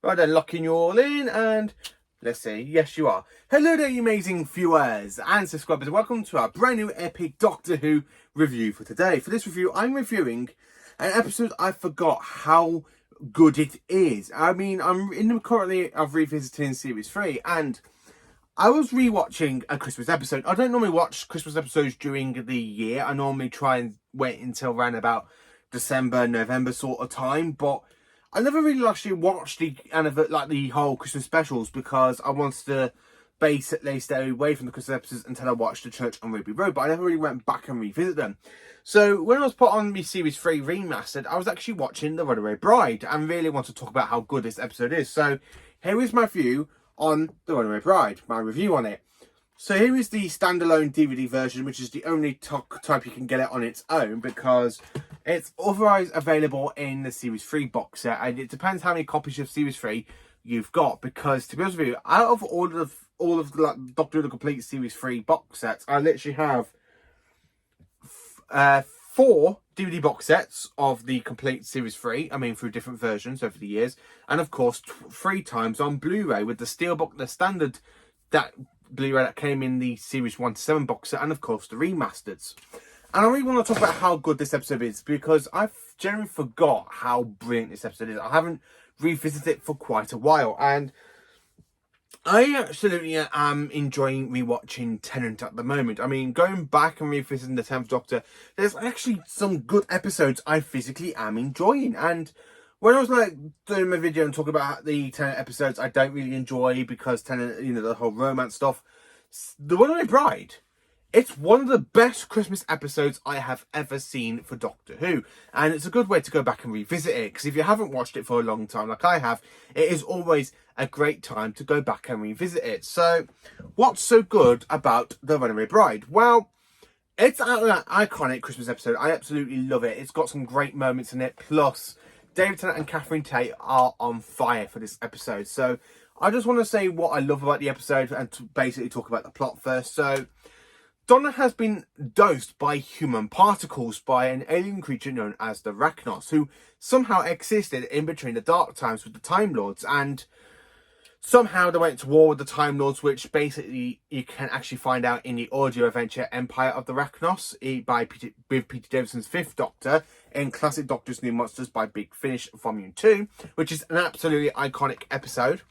Right then, locking you all in and let's see. Yes, you are. Hello there, you amazing viewers and subscribers. Welcome to our brand new epic Doctor Who review for today. For this review, I'm reviewing an episode I forgot how good it is. I mean, I've revisiting series 3 and I was rewatching a Christmas episode. I don't normally watch Christmas episodes during the year. I normally try and wait until around about December, November sort of time, but I never really actually watched the whole Christmas specials because I wanted to basically stay away from the Christmas episodes until I watched The Church on Ruby Road, but I never really went back and revisit them. So when I was put on the Series 3 remastered, I was actually watching The Runaway Bride and really want to talk about how good this episode is. So here is my view on The Runaway Bride, my review on it. So here is the standalone DVD version, which is the only type you can get it on its own because it's otherwise available in the Series 3 box set, and it depends how many copies of Series 3 you've got. Because to be honest with you, out of all of the Doctor Who the Complete Series 3 box sets, I literally have 4 DVD box sets of the Complete Series 3. I mean, through different versions over the years, and of course 3 times on Blu-ray with the steelbook, the standard Blu-ray that came in the Series 1 to 7 box set, and of course the remasters. And I really want to talk about how good this episode is because I've generally forgot how brilliant this episode is. I haven't revisited it for quite a while, and I absolutely am enjoying rewatching Tennant at the moment. I mean, going back and revisiting the 10th Doctor, there's actually some good episodes I physically am enjoying. And when I was doing my video and talking about the Tennant episodes I don't really enjoy because Tennant, the whole romance stuff, The Runaway Bride, it's one of the best Christmas episodes I have ever seen for Doctor Who. And it's a good way to go back and revisit it, because if you haven't watched it for a long time like I have, it is always a great time to go back and revisit it. So what's so good about The Runaway Bride? Well, it's an iconic Christmas episode. I absolutely love it. It's got some great moments in it. Plus, David Tennant and Catherine Tate are on fire for this episode. So I just want to say what I love about the episode and to basically talk about the plot first. So Donna has been dosed by human particles by an alien creature known as the Rachnos, who somehow existed in between the Dark Times with the Time Lords, and somehow they went to war with the Time Lords, which basically you can actually find out in the audio adventure Empire of the Rachnos with Peter Davison's 5th Doctor in Classic Doctor's New Monsters by Big Finish Volume 2, which is an absolutely iconic episode.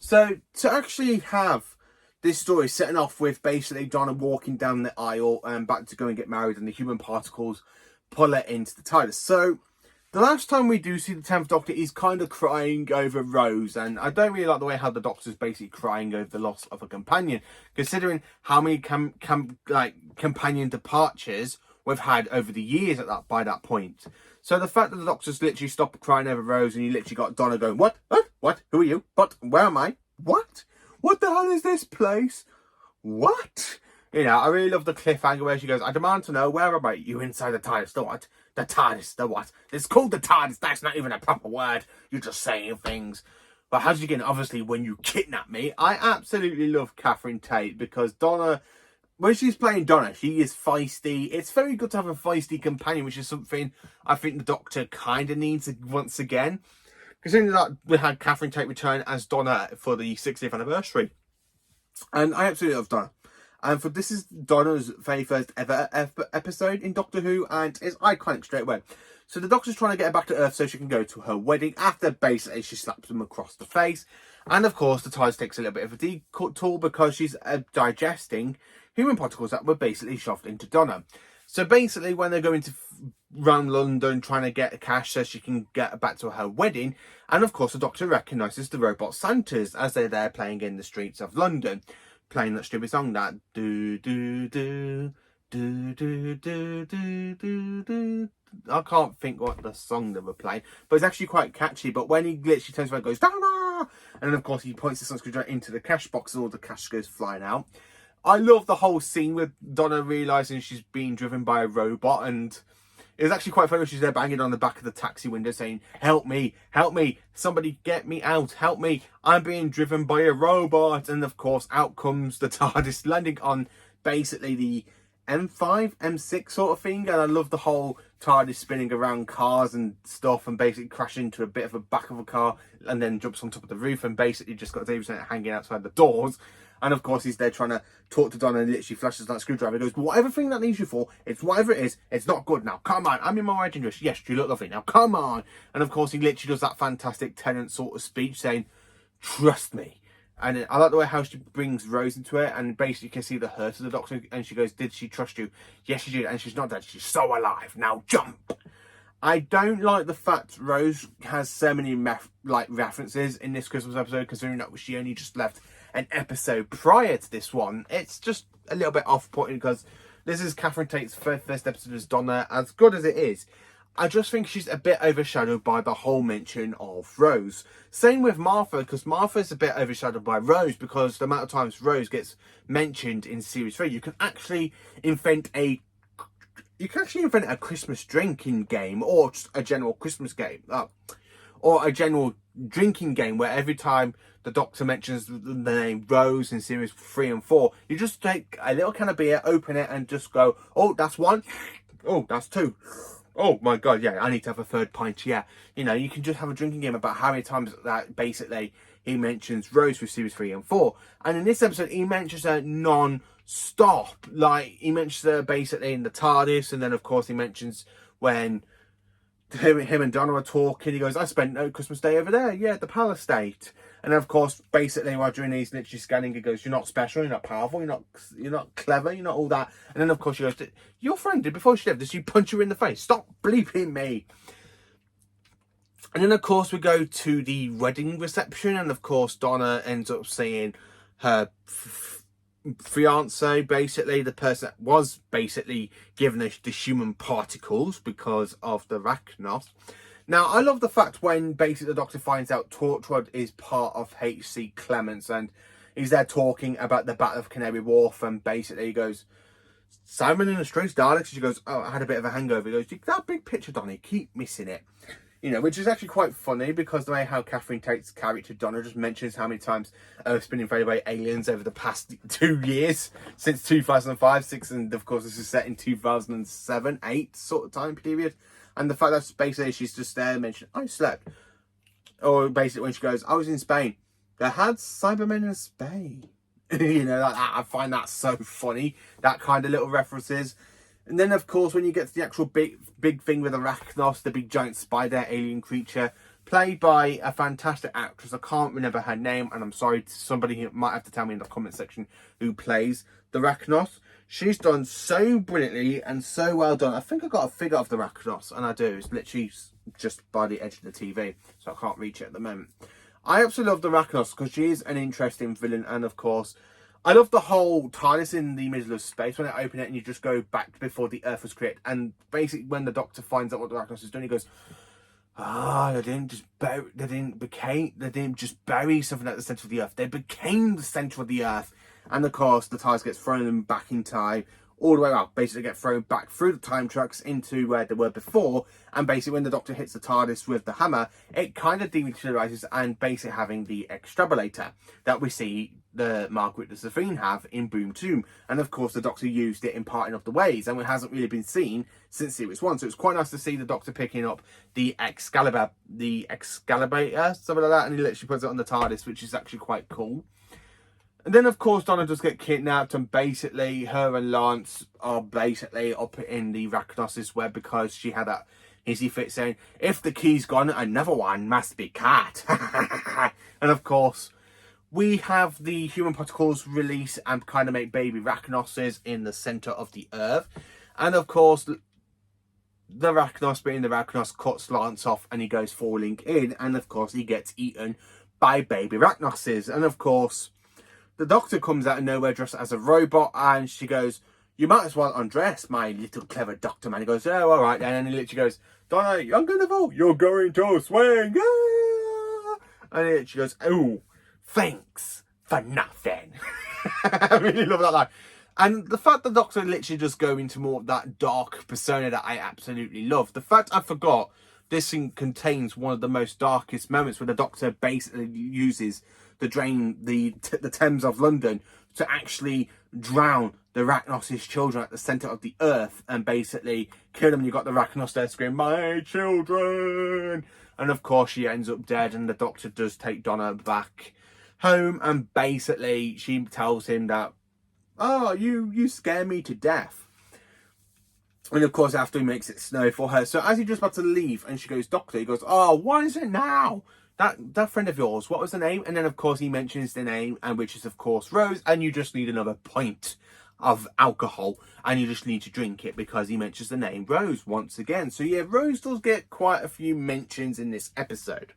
So to actually have this story setting off with basically Donna walking down the aisle and back to go and get married, and the human particles pull her into the TARDIS. So the last time we do see the 10th Doctor, he's kind of crying over Rose, and I don't really like the way how the Doctor's basically crying over the loss of a companion, considering how many companion departures we've had over the years by that point. So the fact that the Doctor's literally stopped crying over Rose, and you literally got Donna going, what? Who are you? But where am I? What the hell is this place? What? I really love the cliffhanger where she goes, I demand to know, where am I? You inside the TARDIS, the what? The TARDIS, the what? It's called the TARDIS, that's not even a proper word. You're just saying things. But how did you get in? Obviously, when you kidnap me. I absolutely love Catherine Tate because Donna, when she's playing Donna, she is feisty. It's very good to have a feisty companion, which is something I think the Doctor kind of needs once again. Considering that we had Catherine Tate return as Donna for the 60th anniversary. And I absolutely love Donna. And this is Donna's very first ever episode in Doctor Who, and it's iconic straight away. So the Doctor's trying to get her back to Earth so she can go to her wedding, after basically she slaps him across the face. And of course the TARDIS takes a little bit of a detour because she's digesting human particles that were basically shoved into Donna. So basically when they're going to around London trying to get cash so she can get back to her wedding, and of course the Doctor recognises the robot Santas as they're there playing in the streets of London, playing that stupid song that do do do do do do do do do. I can't think what the song they were playing, but it's actually quite catchy. But when he literally turns around and goes Donna, and then of course he points the sun screwdriver into the cash box and all the cash goes flying out. I love the whole scene with Donna realising she's being driven by a robot, and it's actually quite funny when she's there banging on the back of the taxi window saying, help me, somebody get me out, help me, I'm being driven by a robot. And of course out comes the TARDIS landing on basically the M5, M6 sort of thing. And I love the whole TARDIS spinning around cars and stuff and basically crashing into a bit of a back of a car and then jumps on top of the roof and basically just got David Tennant hanging outside the doors. And of course, he's there trying to talk to Donna and literally flashes that screwdriver. He goes, whatever thing that needs you for, it's whatever it is, it's not good now. Come on, I'm in my wedding dress. Yes, you look lovely now. Come on. And of course, he literally does that fantastic Tennant sort of speech saying, trust me. And I like the way how she brings Rose into it and basically you can see the hurt of the Doctor. And she goes, did she trust you? Yes, she did. And she's not dead. She's so alive. Now jump. I don't like the fact Rose has so many references in this Christmas episode, considering that she only just left an episode prior to this one. It's just a little bit off-putting because this is Catherine Tate's first episode as Donna. As good as it is, I just think she's a bit overshadowed by the whole mention of Rose. Same with Martha, because Martha's a bit overshadowed by Rose because the amount of times Rose gets mentioned in series 3, you can actually invent a Christmas drinking game or just a general Christmas game. Or a general drinking game where every time the Doctor mentions the name Rose in series 3 and 4, you just take a little can of beer, open it and just go, oh, that's one. Oh, that's two. Oh my God, yeah, I need to have a third pint, yeah. You know, you can just have a drinking game about how many times that basically he mentions Rose with series 3 and 4. And in this episode, he mentions her non-stop. Like, he mentions her basically in the TARDIS, and then of course he mentions when him and Donna are talking, he goes, I spent Christmas Day over there, yeah, at the Palace State. And of course, basically while during these literally scanning, he goes, you're not special, you're not powerful, you're not clever, you're not all that. And then of course she goes, your friend did before she left, did she punch you in the face? Stop bleeping me. And then of course we go to the wedding reception, and of course Donna ends up seeing her fiance, basically the person that was basically given the human particles because of the Rachnos. Now I love the fact when basically the Doctor finds out Torchwood is part of H.C. Clements and he's there talking about the Battle of Canary Wharf, and basically he goes, Simon in the Streets, Daleks. She goes, oh, I had a bit of a hangover. He goes, that big picture, Donny, keep missing it. You know, which is actually quite funny because the way how Catherine Tate's character Donna just mentions how many times Earth's been invaded by aliens over the past 2 years, since 2005, 6, and of course this is set in 2007, 8 sort of time period. And the fact that basically she's just there and mentioned, I slept. Or basically when she goes, I was in Spain. They had Cybermen in Spain. You know, I find that so funny, that kind of little references. And then, of course, when you get to the actual big thing with Arachnos, the big giant spider alien creature, played by a fantastic actress. I can't remember her name, and I'm sorry, somebody might have to tell me in the comment section who plays the Arachnos. She's done so brilliantly and so well done. I think I got a figure of the Arachnos, and I do. It's literally just by the edge of the TV, so I can't reach it at the moment. I absolutely love the Arachnos because she is an interesting villain, and of course, I love the whole TARDIS in the middle of space when I open it and you just go back before the Earth was created. And basically, when the Doctor finds out what the Arachnos is doing, he goes, they didn't just bury something at the centre of the Earth. They became the centre of the Earth. And of course, the TARDIS gets thrown back in time, all the way up. Basically, get thrown back through the time trucks into where they were before. And basically, when the Doctor hits the TARDIS with the hammer, it kind of dematerializes and basically having the extrapolator that we see the Margaret the Zephyr have in Boom Tomb. And of course, the Doctor used it in parting of the ways, and it hasn't really been seen since series 1. So it's quite nice to see the Doctor picking up the Excalibator, something like that, and he literally puts it on the TARDIS, which is actually quite cool. And then, of course, Donna does get kidnapped, and basically her and Lance are basically up in the Rachnos' web because she had that easy fit saying, if the key's gone, another one must be cat. And of course, we have the human particles release and kind of make baby Rachnoses in the centre of the Earth. And of course, the Rachnos, being the Rachnos, cuts Lance off and he goes falling in. And of course, he gets eaten by baby Rachnoses. And of course, the Doctor comes out of nowhere dressed as a robot, and she goes, you might as well undress, my little clever Doctor man. He goes, oh, all right then. And he literally goes, Donna, I'm going to vote. You're going to swing. Ah! And she goes, oh, thanks for nothing. I really love that line. And the fact the Doctor literally just go into more of that dark persona that I absolutely love. The fact I forgot this thing contains one of the most darkest moments where the Doctor basically uses the drain, the Thames of London to actually drown the Arachnos' children at the centre of the earth and basically kill them. And you got the Arachnos there screaming, "My children!" And of course she ends up dead, and the Doctor does take Donna back home, and basically she tells him that, "Oh, you scare me to death." And of course after he makes it snow for her. So as he's just about to leave and she goes, "Doctor," he goes, "Oh, what is it now? That friend of yours, what was the name?" And then of course he mentions the name, and which is of course Rose, and you just need another pint of alcohol and you just need to drink it because he mentions the name Rose once again. So yeah, Rose does get quite a few mentions in this episode.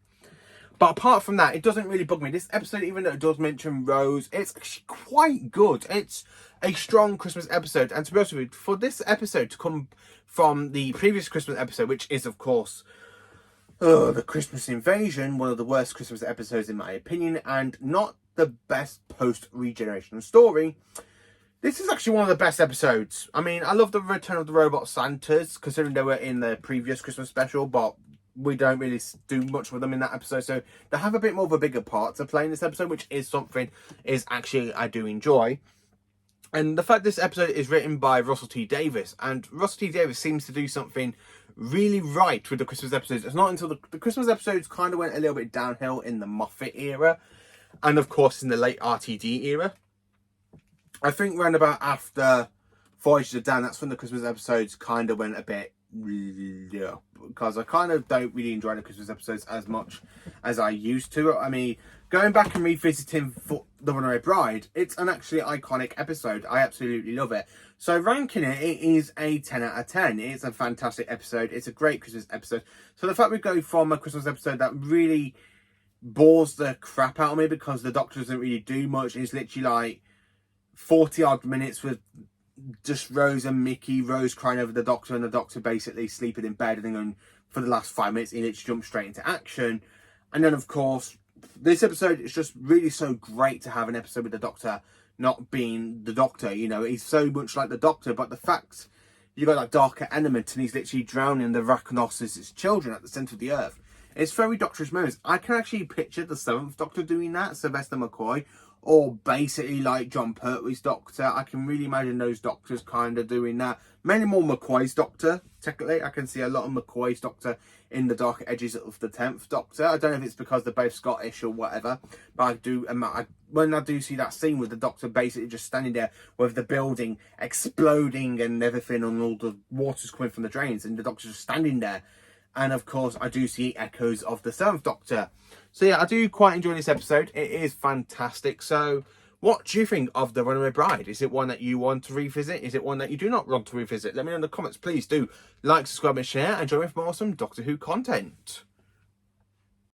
But apart from that, it doesn't really bug me. This episode, even though it does mention Rose, it's actually quite good. It's a strong Christmas episode. And to be honest with you, for this episode to come from the previous Christmas episode, which is, of course, the Christmas Invasion, one of the worst Christmas episodes in my opinion, and not the best post-regeneration story, this is actually one of the best episodes. I mean, I love the return of the robot Santas, considering they were in the previous Christmas special, but we don't really do much with them in that episode, so they have a bit more of a bigger part to play in this episode, which is something I do enjoy. And the fact this episode is written by Russell T Davies, and Russell T Davies seems to do something really right with the Christmas episodes. It's not until the Christmas episodes kind of went a little bit downhill in the Moffat era, and of course in the late RTD era. I think round about after Voyage to Dan, that's when the Christmas episodes kind of went a bit, yeah, because I kind of don't really enjoy the Christmas episodes as much as I used to. I mean, going back and revisiting for The Runaway Bride, it's an actually iconic episode. I absolutely love it. So ranking it, it is a 10 out of 10. It's a fantastic episode. It's a great Christmas episode. So the fact we go from a Christmas episode that really bores the crap out of me because the Doctor doesn't really do much. It's literally like 40 odd minutes with just Rose and Mickey, Rose crying over the Doctor and the Doctor basically sleeping in bed, and then for the last 5 minutes he literally jumps straight into action. And then of course this episode is just really so great to have an episode with the Doctor not being the Doctor. You know, he's so much like the Doctor, but the fact you got that darker element and he's literally drowning the Arachnos' children at the centre of the earth, it's very Doctorish moments. I can actually picture the 7th Doctor doing that, Sylvester McCoy, or basically like John Pertwee's Doctor. I can really imagine those Doctors kind of doing that. Mainly more McCoy's Doctor, technically. I can see a lot of McCoy's Doctor in the darker edges of the 10th Doctor. I don't know if it's because they're both Scottish or whatever, but I do, when I do see that scene with the Doctor basically just standing there with the building exploding and everything, and all the water's coming from the drains, and the Doctor's just standing there. And of course, I do see echoes of the 7th Doctor. So yeah, I do quite enjoy this episode. It is fantastic. So what do you think of The Runaway Bride? Is it one that you want to revisit? Is it one that you do not want to revisit? Let me know in the comments. Please do like, subscribe and share, and join me for more awesome Doctor Who content.